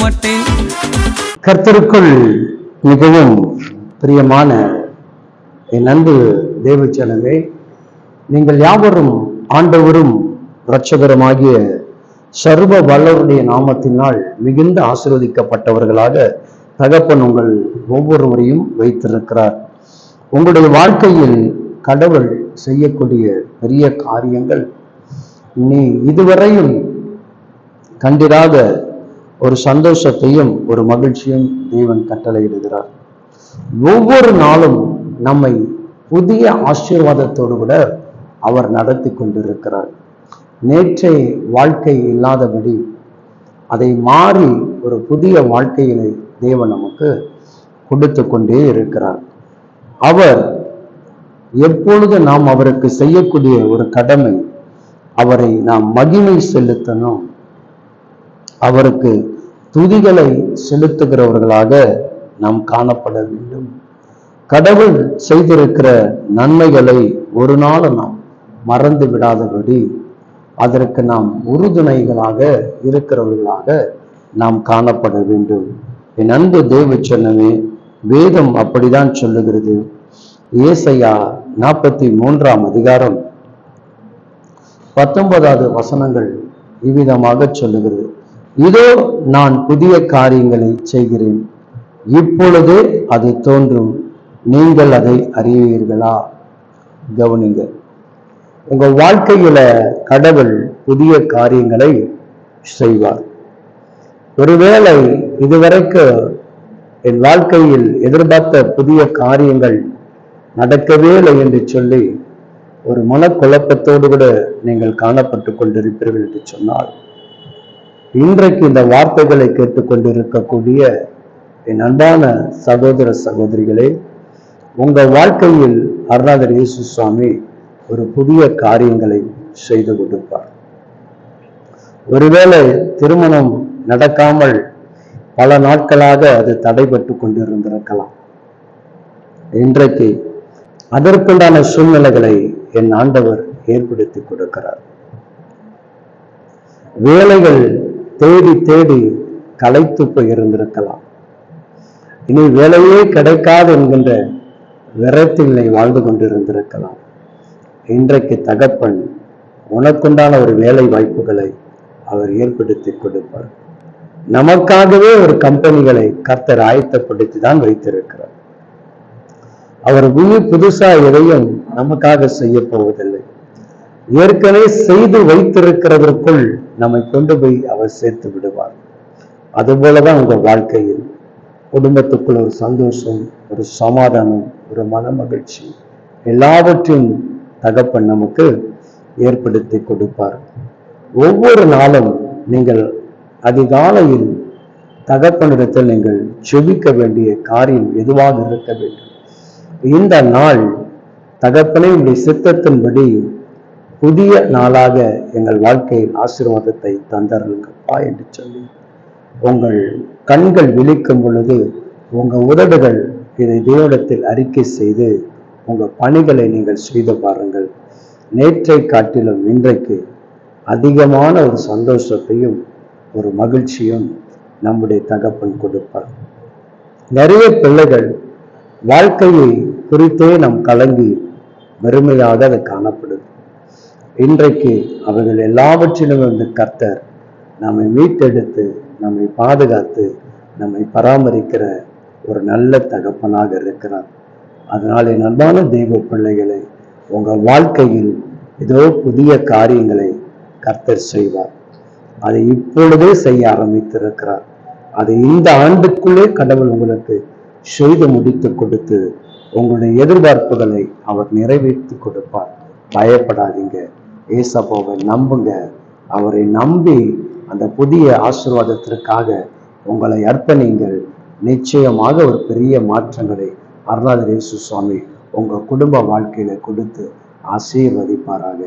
மாட்டேன். கர்த்தருக்குள் மிகவும் பிரியமான என் அன்பு தேவச்சனமே, நீங்கள் யாவரும் ஆண்டவரும் இரட்சகருமாகிய சர்வ வல்லவருடைய நாமத்தினால் மிகுந்த ஆசீர்வதிக்கப்பட்டவர்களாக தகப்பன் உங்கள் ஒவ்வொருவரையும் வைத்திருக்கிறார். உங்களுடைய வாழ்க்கையில் கடவுள் செய்யக்கூடிய பெரிய காரியங்கள் நீ இதுவரையும் கண்டிராத ஒரு சந்தோஷத்தையும் ஒரு மகிழ்ச்சியும் தேவன் கட்டளையிடுகிறார். ஒவ்வொரு நாளும் நம்மை புதிய ஆசீர்வாதத்தோடு கூட அவர் நடத்தி கொண்டிருக்கிறார். நேற்றை வாழ்க்கை இல்லாதபடி அதை மாறி ஒரு புதிய வாழ்க்கையினை தேவன் நமக்கு கொடுத்து கொண்டே இருக்கிறார். அவர் எப்பொழுது நாம் அவருக்கு செய்யக்கூடிய ஒரு கடமை, அவரை நாம் மகிமை செலுத்தணும், அவருக்கு துதிகளை செலுத்துகிறவர்களாக நாம் காணப்பட வேண்டும். கடவுள் செய்திருக்கிற நன்மைகளை ஒரு நாள் நாம் மறந்து விடாதபடி அதற்கு நாம் உறுதுணைகளாக இருக்கிறவர்களாக நாம் காணப்பட வேண்டும். என் அன்பு தேவச்சனமே, வேதம் அப்படிதான் சொல்லுகிறது. ஏசாயா 43 அதிகாரம் 19 வசனங்கள் இவ்விதமாக சொல்லுகிறது. இதோ நான் புதிய காரியங்களை செய்கிறேன், இப்பொழுது அது தோன்றும், நீங்கள் அதை அறிவீர்களா? கவனிங்க, உங்க வாழ்க்கையில கடவுள் புதிய காரியங்களை செய்வார். ஒருவேளை இதுவரைக்கும் என் வாழ்க்கையில் எதிர்பார்த்த புதிய காரியங்கள் நடக்கவே இல்லை என்று சொல்லி ஒரு மனக்குழப்பத்தோடு கூட நீங்கள் காணப்பட்டு கொண்டிருப்பீர்கள் என்று சொன்னால், இன்றைக்கு இந்த வார்த்தைகளை கேட்டுக்கொண்டிருக்கக்கூடிய என் அன்பான சகோதர சகோதரிகளே, உங்க வாழ்க்கையில் அருணாதர் இயேசு சுவாமி ஒரு புதிய காரியங்களை செய்து கொடுப்பார். ஒருவேளை திருமணம் நடக்காமல் பல நாட்களாக அது தடைபட்டு கொண்டிருந்திருக்கலாம். இன்றைக்கு அதற்குண்டான சூழ்நிலைகளை என் ஆண்டவர் ஏற்படுத்தி கொடுக்கிறார். வேலைகள் தேடி தேடி களைத்து போயிருந்திருக்கலாம். இனி வேலையே கிடைக்காது என்கின்ற விரத்தினை வாழ்ந்து கொண்டிருந்திருக்கலாம். இன்றைக்கு தகப்பன் உனக்குண்டான ஒரு வேலை வாய்ப்புகளை அவர் ஏற்படுத்தி கொடுப்பார். நமக்காகவே ஒரு கம்பெனிகளை கர்த்தர் ஆயத்தப்படுத்தி தான் வைத்திருக்கிறார். அவர் புதுசா எதையும் நமக்காக செய்ய போவதில்லை. ஏற்கனவே செய்து வைத்திருக்கிறதற்குள் நம்மை கொண்டு போய் அவர் சேர்த்து விடுவார். அதுபோலதான் உங்க வாழ்க்கையில் குடும்பத்துக்குள் ஒரு சந்தோஷம், ஒரு சமாதானம், ஒரு மன மகிழ்ச்சி எல்லாவற்றையும் தகப்பன் நமக்கு ஏற்படுத்தி கொடுப்பார். ஒவ்வொரு நாளும் நீங்கள் அதிகாலையில் தகப்பனிடத்தில் நீங்கள் செபிக்க வேண்டிய காரியம் எதுவாக இருக்க வேண்டும். இந்த நாள் தகப்பனை உடைய சித்தத்தின்படி புதிய நாளாக எங்கள் வாழ்க்கையில் ஆசீர்வாதத்தை தந்தருங்கப்பா என்று சொல்லி உங்கள் கண்கள் விழிக்கும் பொழுது உங்க உதடுகள் இதை தேவனிடத்தில் அறிக்கை செய்து உங்க பணிகளை நீங்கள் செய்து பாருங்கள். நேற்றை காட்டிலும் இன்றைக்கு அதிகமான ஒரு சந்தோஷத்தையும் ஒரு மகிழ்ச்சியும் நம்முடைய தகப்பன் கொடுப்பார். நிறைய பிள்ளைகள் வாழ்க்கையை குறித்தே நாம் கலங்கி வெறுமையாக அது காணப்படுது. இன்றைக்கு அவர்கள் எல்லாவற்றிலும் வந்து கர்த்தர் நம்மை மீட்டெடுத்து நம்மை பாதுகாத்து நம்மை பராமரிக்கிற ஒரு நல்ல தகப்பனாக இருக்கிறார். அதனால் என் அன்பான தெய்வ பிள்ளைகளை, உங்க வாழ்க்கையில் ஏதோ புதிய காரியங்களை கர்த்தர் செய்வார். அதை இப்பொழுதே செய்ய ஆரம்பித்திருக்கிறார். அதை இந்த ஆண்டுக்குள்ளே கடவுள் உங்களுக்கு செய்து முடித்து கொடுத்து உங்களுடைய எதிர்பார்ப்புகளை அவர் நிறைவேற்றி கொடுப்பார். பயப்படாதீங்க, ஏசப்பாவை நம்புங்க. அவரை நம்பி அந்த புதிய ஆசீர்வாதத்திற்காக உங்களை அர்ப்பணிங்கள். நிச்சயமாக ஒரு பெரிய மாற்றங்களை அருணாதர் இயேசு சுவாமி உங்க குடும்ப வாழ்க்கையில கொடுத்து ஆசீர்வதிப்பாராக.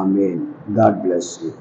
ஆமேன். God bless you.